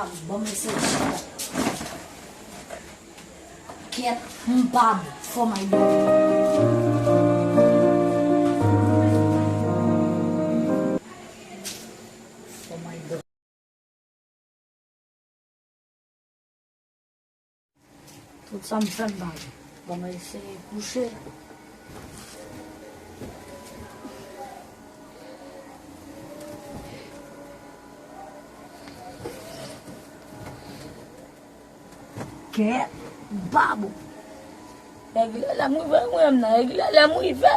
bag, bon essayer get bag for my dog. For my dog. Тут сам бag, bon essayer coucher. Get babo. Naglala mo iba mo na naglala mo iba.